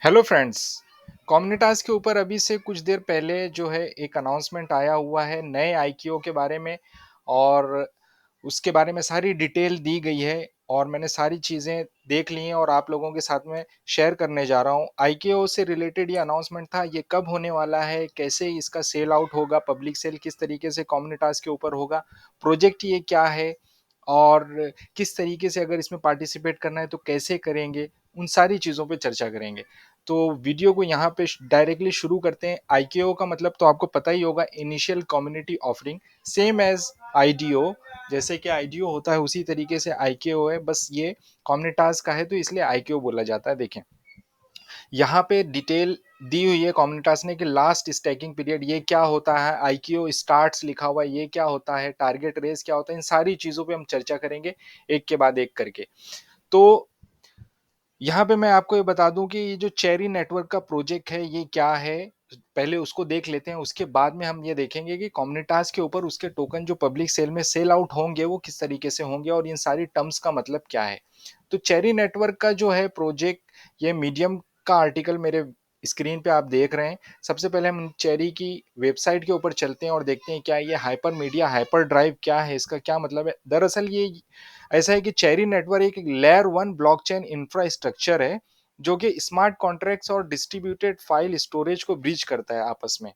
Hello friends. कॉम्निटास के ऊपर अभी से कुछ देर पहले जो है एक अनाउंसमेंट आया हुआ है नए आईक्यू के बारे में। और उसके बारे में सारी डिटेल दी गई है और मैंने सारी चीज़ें देख ली हैं और आप लोगों के साथ में शेयर करने जा रहा हूँ। आईक्यू से रिलेटेड ये अनाउंसमेंट था, ये कब होने वाला है, कैसे इसका सेल आउट होगा, पब्लिक सेल किस तरीके से कॉम्निटास के ऊपर होगा, प्रोजेक्ट ये क्या है और किस तरीके से अगर इसमें पार्टिसिपेट करना है तो कैसे करेंगे, उन सारी चीज़ों पे चर्चा करेंगे। तो वीडियो को यहाँ पे डायरेक्टली शुरू करते हैं। आईकेओ का मतलब तो आपको पता ही होगा, initial community offering, same as IDO. जैसे कि आईडीओ होता है उसी तरीके से आईकेओ है, बस ये कम्युनिटास का है तो इसलिए आईकेओ बोला जाता है। देखें यहाँ पे डिटेल दी हुई है कम्युनिटास ने कि लास्ट स्टैकिंग पीरियड ये क्या होता है, आईक्यू स्टार्ट्स लिखा हुआ है ये क्या होता है, टारगेट रेस क्या होता है, इन सारी चीजों पे हम चर्चा करेंगे एक के बाद एक करके। तो यहाँ पे मैं आपको ये बता दूं कि ये जो चेरी नेटवर्क का प्रोजेक्ट है ये क्या है, पहले उसको देख लेते हैं। उसके बाद में हम ये देखेंगे कि कम्युनिटास के ऊपर उसके टोकन जो पब्लिक सेल में सेल आउट होंगे वो किस तरीके से होंगे और इन सारी टर्म्स का मतलब क्या है। तो चेरी नेटवर्क का जो है प्रोजेक्ट, ये मीडियम का आर्टिकल मेरे स्क्रीन पे आप देख रहे हैं। सबसे पहले हम चेरी की वेबसाइट के ऊपर चलते हैं और देखते हैं क्या ये हाइपर मीडिया हाइपर ड्राइव क्या है, इसका क्या मतलब है। दरअसल ये ऐसा है कि चेरी नेटवर्क एक लेयर वन ब्लॉकचेन इंफ्रास्ट्रक्चर है जो कि स्मार्ट कॉन्ट्रैक्ट्स और डिस्ट्रीब्यूटेड फाइल स्टोरेज को ब्रिज करता है आपस में।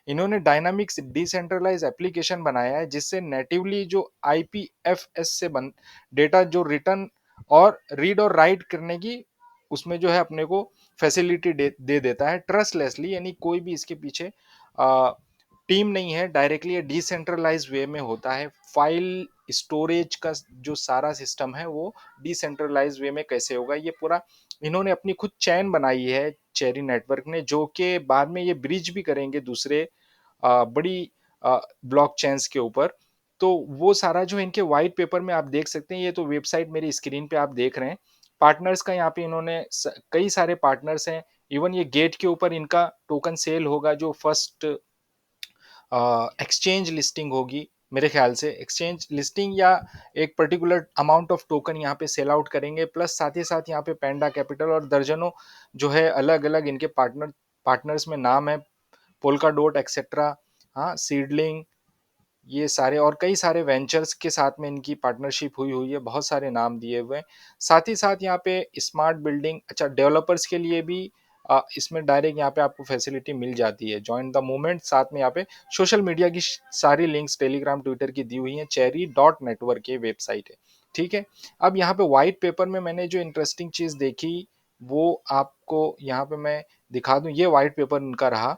इन्होंने डायनामिक्स डिसेंट्रलाइज एप्लीकेशन बनाया है जिससे नेटिवली जो आईपीएफएस से बन डेटा जो रिटर्न और रीड और राइट करने की उसमें जो है अपने को फैसिलिटी दे देता है ट्रस्टलेसली, यानी कोई भी इसके पीछे टीम नहीं है, डायरेक्टली ये डिसेंट्रलाइज वे में होता है। फाइल स्टोरेज का जो सारा सिस्टम है वो डिसेंट्रलाइज वे में कैसे होगा, ये पूरा इन्होंने अपनी खुद चैन बनाई है चेरी नेटवर्क ने, जो कि बाद में ये ब्रिज भी करेंगे दूसरे बड़ी ब्लॉक चेन्स के ऊपर। तो वो सारा जो इनके व्हाइट पेपर में आप देख सकते हैं, ये तो वेबसाइट मेरी स्क्रीन पे आप देख रहे हैं। पार्टनर्स का यहाँ पे इन्होंने कई सारे पार्टनर्स हैं। इवन ये गेट के ऊपर इनका टोकन सेल होगा जो फर्स्ट एक्सचेंज लिस्टिंग होगी, मेरे ख्याल से एक्सचेंज लिस्टिंग या एक पर्टिकुलर अमाउंट ऑफ टोकन यहाँ पे सेल आउट करेंगे। प्लस साथ ही साथ यहाँ पे पैंडा कैपिटल और दर्जनों जो है अलग अलग इनके पार्टनर्स में नाम है, पोल्का डॉट एक्सेट्रा, हाँ सीडलिंग, ये सारे और कई सारे वेंचर्स के साथ में इनकी पार्टनरशिप हुई हुई है, बहुत सारे नाम दिए हुए हैं। साथ ही साथ यहाँ पे स्मार्ट बिल्डिंग, अच्छा डेवलपर्स के लिए भी इसमें डायरेक्ट यहाँ पे आपको फैसिलिटी मिल जाती है, जॉइन द मूवमेंट। साथ में यहाँ पे सोशल मीडिया की सारी लिंक्स टेलीग्राम ट्विटर की दी हुई है, चेरी डॉट नेटवर्क की वेबसाइट है। ठीक है, अब यहाँ पे व्हाइट पेपर में मैंने जो इंटरेस्टिंग चीज देखी वो आपको यहाँ पे मैं दिखा दूं। ये व्हाइट पेपर इनका रहा,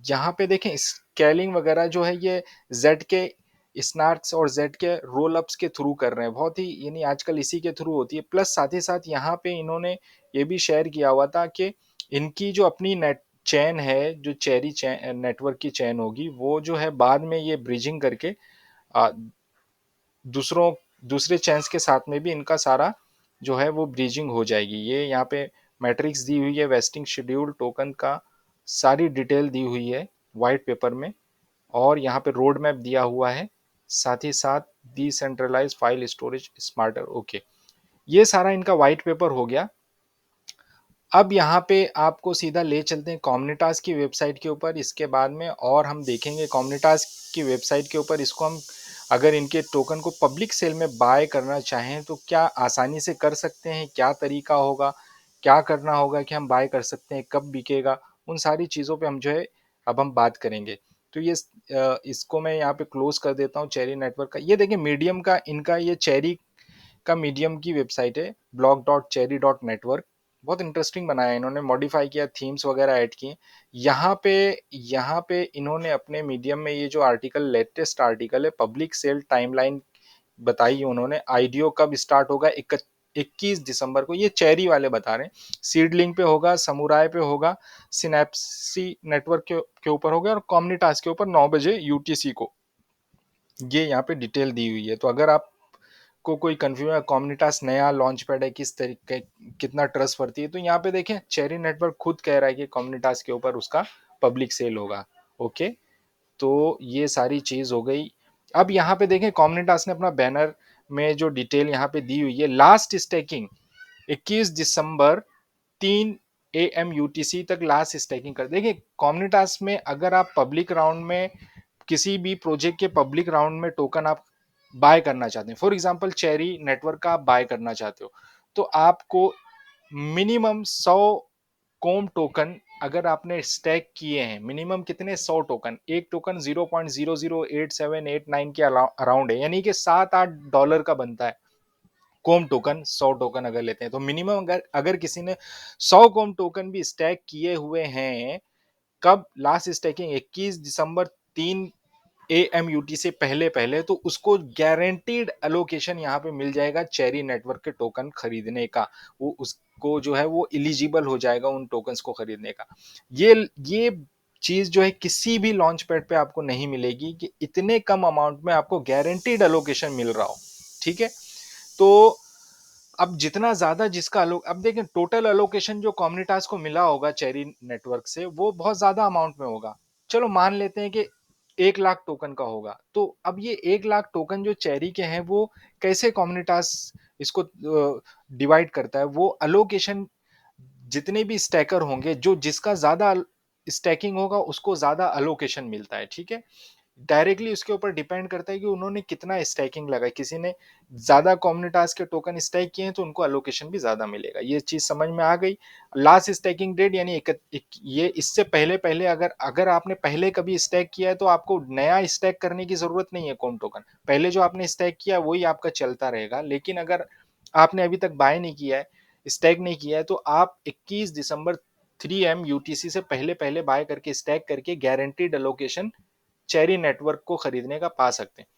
यहाँ पे देखें स्केलिंग वगैरह जो है ये जेड के स्नार्क्स और जेड के रोल अप्स के थ्रू कर रहे हैं, बहुत ही यानी आजकल इसी के थ्रू होती है। प्लस साथ ही साथ यहाँ पे इन्होंने ये भी शेयर किया हुआ था कि इनकी जो अपनी नेट चैन है, जो चेरी चैन नेटवर्क की चैन होगी, वो जो है बाद में ये ब्रिजिंग करके आ, दूसरों दूसरे चैन्स के साथ में भी इनका सारा जो है वो ब्रिजिंग हो जाएगी। ये यहाँ पे मैट्रिक्स दी हुई है, वेस्टिंग शेड्यूल टोकन का सारी डिटेल दी हुई है वाइट पेपर में, और यहाँ पे रोड मैप दिया हुआ है, साथ ही साथ decentralise file storage smarter. Okay, ये सारा इनका वाइट पेपर हो गया। अब यहाँ पे आपको सीधा ले चलते हैं कॉम्निटास की वेबसाइट के ऊपर इसके बाद में, और हम देखेंगे कॉम्निटास की वेबसाइट के ऊपर इसको हम अगर इनके टोकन को पब्लिक सेल में बाय करना चाहें तो क्या आसानी से कर सकते हैं, क्या तरीका होगा, क्या करना होगा कि हम बाय कर सकते हैं, कब बिकेगा, उन सारी चीज़ों पे हम जो है अब हम बात करेंगे। तो ये इसको मैं यहाँ पे क्लोज कर देता हूँ चेरी नेटवर्क का। ये देखिए मीडियम का इनका ये चेरी का मीडियम की वेबसाइट है, blog.cherry.network। बहुत इंटरेस्टिंग बनाया है इन्होंने, मॉडिफाई किया, थीम्स वगैरह ऐड किए। यहाँ पे इन्होंने अपने मीडियम में ये जो आर्टिकल लेटेस्ट आर्टिकल है पब्लिक सेल टाइमलाइन बताई है उन्होंने। आईडीओ कब स्टार्ट होगा, 21 दिसंबर को, ये चेरी वाले बता रहे हैं। सीडलिंग पे होगा, समुराय पे होगा, सिनेप्सी नेटवर्क के ऊपर होगा और कॉम्निटास के ऊपर 9 बजे यूटीसी को। ये यहाँ पे डिटेल दी हुई है। तो अगर आप को कोई कंफ्यूजन है, कम्युनिटास नया लॉन्च पैड है, किस तरीके कितना ट्रस्ट वर्ती है, तो यहाँ पे देखें चेरी नेटवर्क खुद कह रहा है कि कम्युनिटास के ऊपर उसका पब्लिक सेल होगा। ओके, तो ये सारी चीज हो गई। अब यहाँ पे देखें कम्युनिटास ने अपना बैनर में जो डिटेल यहाँ पे दी हुई है, लास्ट स्टेकिंग 21 दिसंबर 3 AMUTC तक लास्ट स्टैकिंग कर। देखिए कॉम्निटास में अगर आप पब्लिक राउंड में किसी भी प्रोजेक्ट के पब्लिक राउंड में टोकन आप बाय करना चाहते हैं, फॉर एग्जांपल चेरी नेटवर्क का आप बाय करना चाहते हो, तो आपको मिनिमम 100 कोम टोकन अगर आपने स्टैक किए हैं, मिनिमम कितने 100 टोकन, एक टोकन 0.008789 के अराउंड है, यानी कि $7-8 का बनता है कोम टोकन। 100 टोकन अगर लेते हैं तो मिनिमम अगर अगर किसी ने 100 कोम टोकन भी स्टैक किए हुए हैं, कब लास्ट स्टैकिंग 21 दिसंबर 3 AMUT से पहले पहले, तो उसको गारंटीड अलोकेशन यहाँ पे मिल जाएगा चेरी नेटवर्क के टोकन खरीदने का। वो उसको जो है वो इलिजिबल हो जाएगा उन टोकन्स को खरीदने का। ये चीज जो है किसी भी लॉन्च पैड पे आपको नहीं मिलेगी कि इतने कम अमाउंट में आपको गारंटीड अलोकेशन मिल रहा हो। ठीक है, तो अब जितना ज्यादा जिसका अब देखें टोटल अलोकेशन जो कम्युनिटास को मिला होगा चेरी नेटवर्क से वो बहुत ज्यादा अमाउंट में होगा। चलो मान लेते हैं कि 1 लाख टोकन का होगा, तो अब ये 1 लाख टोकन जो चेरी के हैं वो कैसे कम्युनिटास इसको डिवाइड करता है, वो अलोकेशन जितने भी स्टैकर होंगे, जो जिसका ज्यादा स्टैकिंग होगा उसको ज्यादा अलोकेशन मिलता है। ठीक है, डायरेक्टली उसके ऊपर डिपेंड करता है कि उन्होंने कितना स्टैकिंग लगाई। किसी ने ज्यादा कम्युनिटास के टोकन स्टैक किए हैं तो उनको अलोकेशन भी ज्यादा मिलेगा। ये चीज समझ में आ गई। लास्ट स्टैकिंग डेट यानी ये इससे पहले पहले अगर अगर आपने पहले कभी स्टैक किया है तो आपको नया स्टैक करने की जरूरत नहीं है। कौन टोकन पहले जो आपने स्टैक किया वही आपका चलता रहेगा, लेकिन अगर आपने अभी तक बाय नहीं किया है, स्टैक नहीं किया है, तो आप 21 दिसंबर 3 UTC से पहले पहले बाय करके स्टैक करके गारंटीड अलोकेशन चेरी नेटवर्क को खरीदने का पा सकते हैं।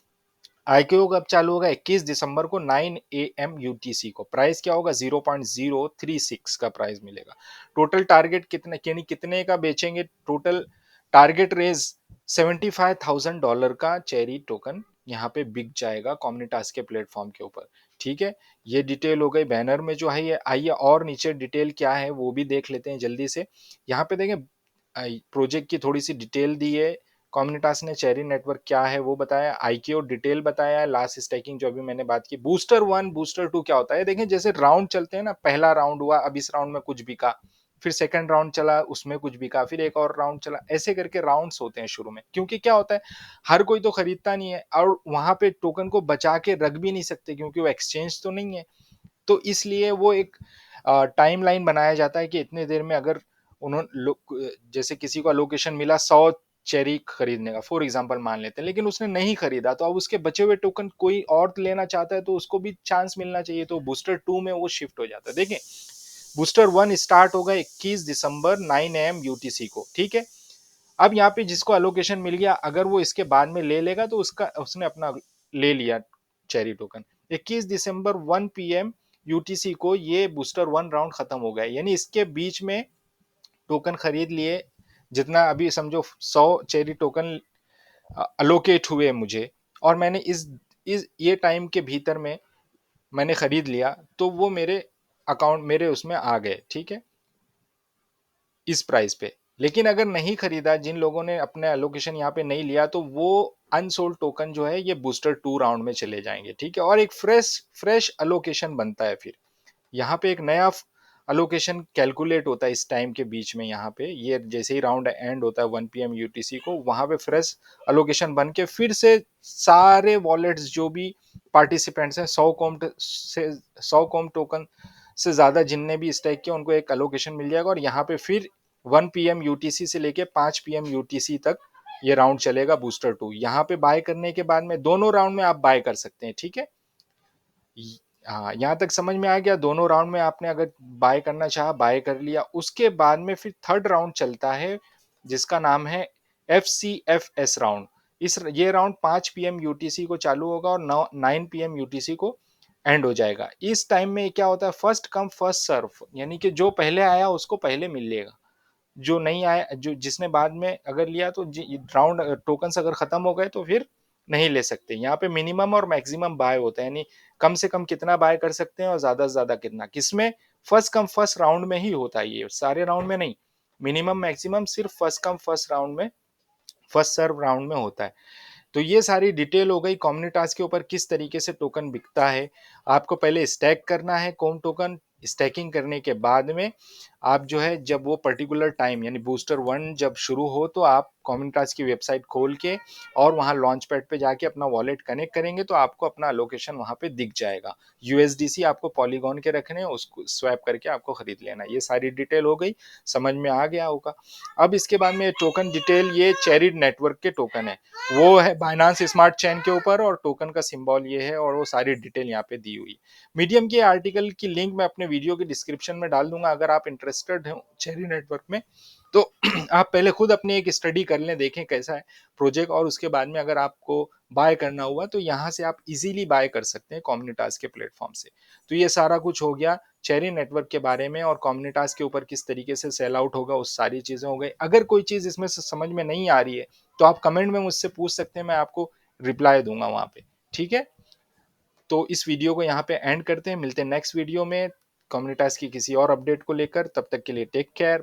आईक्यू कब चालू होगा? 21 दिसंबर को 9 AM UTC को। प्राइस क्या होगा? 0.036 का प्राइस मिलेगा। टोटल टारगेट कितने यानी कितने का बेचेंगे? टोटल टारगेट रेज $75,000 का चेरी टोकन यहाँ पे बिक जाएगा कम्युनिटास के प्लेटफॉर्म के ऊपर। ठीक है, ये डिटेल हो गई बैनर में जो है ये। आइए और नीचे डिटेल क्या है वो भी देख लेते हैं जल्दी से। यहाँ पे देखें प्रोजेक्ट की थोड़ी सी डिटेल दी है कम्युनिटास ने। चेरी नेटवर्क क्या है वो बताया, आईक्यू डिटेल बताया है, लास्ट स्टैकिंग जो अभी मैंने बात की। बूस्टर 1 बूस्टर 2 क्या होता है? देखें जैसे राउंड चलते हैं ना, पहला राउंड हुआ, अब इस राउंड में कुछ बिका, फिर सेकंड राउंड चला उसमें कुछ बिका, फिर एक और राउंड चला, ऐसे करके राउंड्स होते हैं शुरू में। क्योंकि क्या होता है, हर कोई तो खरीदता नहीं है और वहां पे टोकन को बचा के रख भी नहीं सकते क्योंकि वो एक्सचेंज तो नहीं है। तो इसलिए वो एक टाइम लाइन बनाया जाता है कि इतने देर में अगर उन्होंने जैसे किसी को अलोकेशन मिला 100 चेरी खरीदने का, फॉर एग्जांपल मान लेते हैं, लेकिन उसने नहीं खरीदा, तो अब उसके बचे हुए टोकन कोई और लेना चाहता है तो उसको भी चांस मिलना चाहिए, तो बूस्टर 2 में वो शिफ्ट हो जाता है। देखिए बूस्टर 1 स्टार्ट होगा 21 दिसंबर 9 AM UTC को। ठीक है, अब यहाँ पे जिसको अलोकेशन मिल गया अगर वो इसके बाद में ले लेगा तो उसका उसने अपना ले लिया चेरी टोकन। 21 दिसंबर 1 PM UTC को ये बूस्टर 1 राउंड खत्म हो गया, यानी इसके बीच में टोकन खरीद लिए, जितना अभी समझो 100 चेरी टोकन अलोकेट हुए मुझे, और मैंने इस ये टाइम के भीतर में मैंने खरीद लिया, तो वो मेरे अकाउंट मेरे उसमें आ गए। ठीक है, इस प्राइस पे। लेकिन अगर नहीं खरीदा, जिन लोगों ने अपने एलोकेशन यहाँ पे नहीं लिया, तो वो अनसोल्ड टोकन जो है ये बूस्टर 2 राउंड में चले जाएंगे। ठीक है, और एक फ्रेश अलोकेशन बनता है। फिर यहाँ पे एक नया अलोकेशन कैलकुलेट होता है इस टाइम के बीच में। यहाँ पे ये जैसे ही राउंड एंड होता है 1 PM UTC को, वहां पे फ्रेश अलोकेशन बन के फिर से सारे वॉलेट्स जो भी पार्टिसिपेंट्स हैं 100 कॉम टोकन से ज्यादा जिनने भी स्टेक किया उनको एक अलोकेशन मिल जाएगा, और यहाँ पे फिर 1 PM UTC से लेके 5 PM UTC तक ये राउंड चलेगा बूस्टर 2। यहाँ पे बाय करने के बाद में दोनों राउंड में आप बाय कर सकते हैं। ठीक है, हाँ यहाँ तक समझ में आ गया। दोनों राउंड में आपने अगर बाय करना चाहा बाय कर लिया, उसके बाद में फिर थर्ड राउंड चलता है जिसका नाम है FCFS राउंड। ये राउंड 5 PM UTC को चालू होगा और 9 PM UTC को एंड हो जाएगा। इस टाइम में क्या होता है, फर्स्ट कम फर्स्ट सर्व, यानी कि जो पहले आया उसको पहले मिल लेगा, जो नहीं आया जो जिसने बाद में अगर लिया तो राउंड टोकन्स अगर खत्म हो गए तो फिर नहीं ले सकते। यहाँ पे मिनिमम और मैक्सिमम बाय होता है, यानी कम से कम कितना बाय कर सकते हैं और ज्यादा से ज्यादा कितना, किसमें? फर्स्ट कम फर्स्ट राउंड में ही होता है, ये सारे राउंड में नहीं। मिनिमम मैक्सिमम सिर्फ फर्स्ट कम फर्स्ट राउंड में, फर्स्ट सर्व राउंड में होता है। तो ये सारी डिटेल हो गई कम्युनिटास के ऊपर किस तरीके से टोकन बिकता है। आपको पहले स्टैक करना है कौन टोकन, स्टैकिंग करने के बाद में आप जो है जब वो पर्टिकुलर टाइम यानी बूस्टर 1 जब शुरू हो तो आप कम्युनिटास की वेबसाइट खोल के और वहाँ लॉन्च पैड पे जाके अपना वॉलेट कनेक्ट करेंगे तो आपको अपना लोकेशन वहाँ पे दिख जाएगा। यूएसडीसी आपको पॉलीगॉन के रखने हैं, उसको स्वैप करके आपको खरीद लेना है। ये सारी डिटेल हो गई, समझ में आ गया होगा। अब इसके बाद में टोकन डिटेल, ये चेरी नेटवर्क के टोकन है, वो है बाइनांस स्मार्ट चेन के ऊपर और टोकन का सिंबल ये है और वो सारी डिटेल यहाँ पे दी हुई। मीडियम के आर्टिकल की लिंक मैं अपने वीडियो के डिस्क्रिप्शन में डाल दूंगा, अगर आप इंटरेस्टेड हो चेरी नेटवर्क में तो आप पहले खुद अपनी एक स्टडी कर लें, देखें कैसा है प्रोजेक्ट, और उसके बाद में अगर आपको बाय करना हुआ तो यहाँ से आप इजीली बाय कर सकते हैं कम्युनिटास के प्लेटफॉर्म से। तो ये सारा कुछ हो गया चेरी नेटवर्क के बारे में और कम्युनिटास के ऊपर किस तरीके से सेल आउट होगा, उस सारी चीजें हो गई। अगर कोई चीज इसमें से समझ में नहीं आ रही है तो आप कमेंट में मुझसे पूछ सकते हैं, मैं आपको रिप्लाई दूंगा वहां पे। ठीक है, तो इस वीडियो को यहाँ पे एंड करते हैं, मिलते हैं नेक्स्ट वीडियो में कम्युनिटास की किसी और अपडेट को लेकर। तब तक के लिए टेक केयर।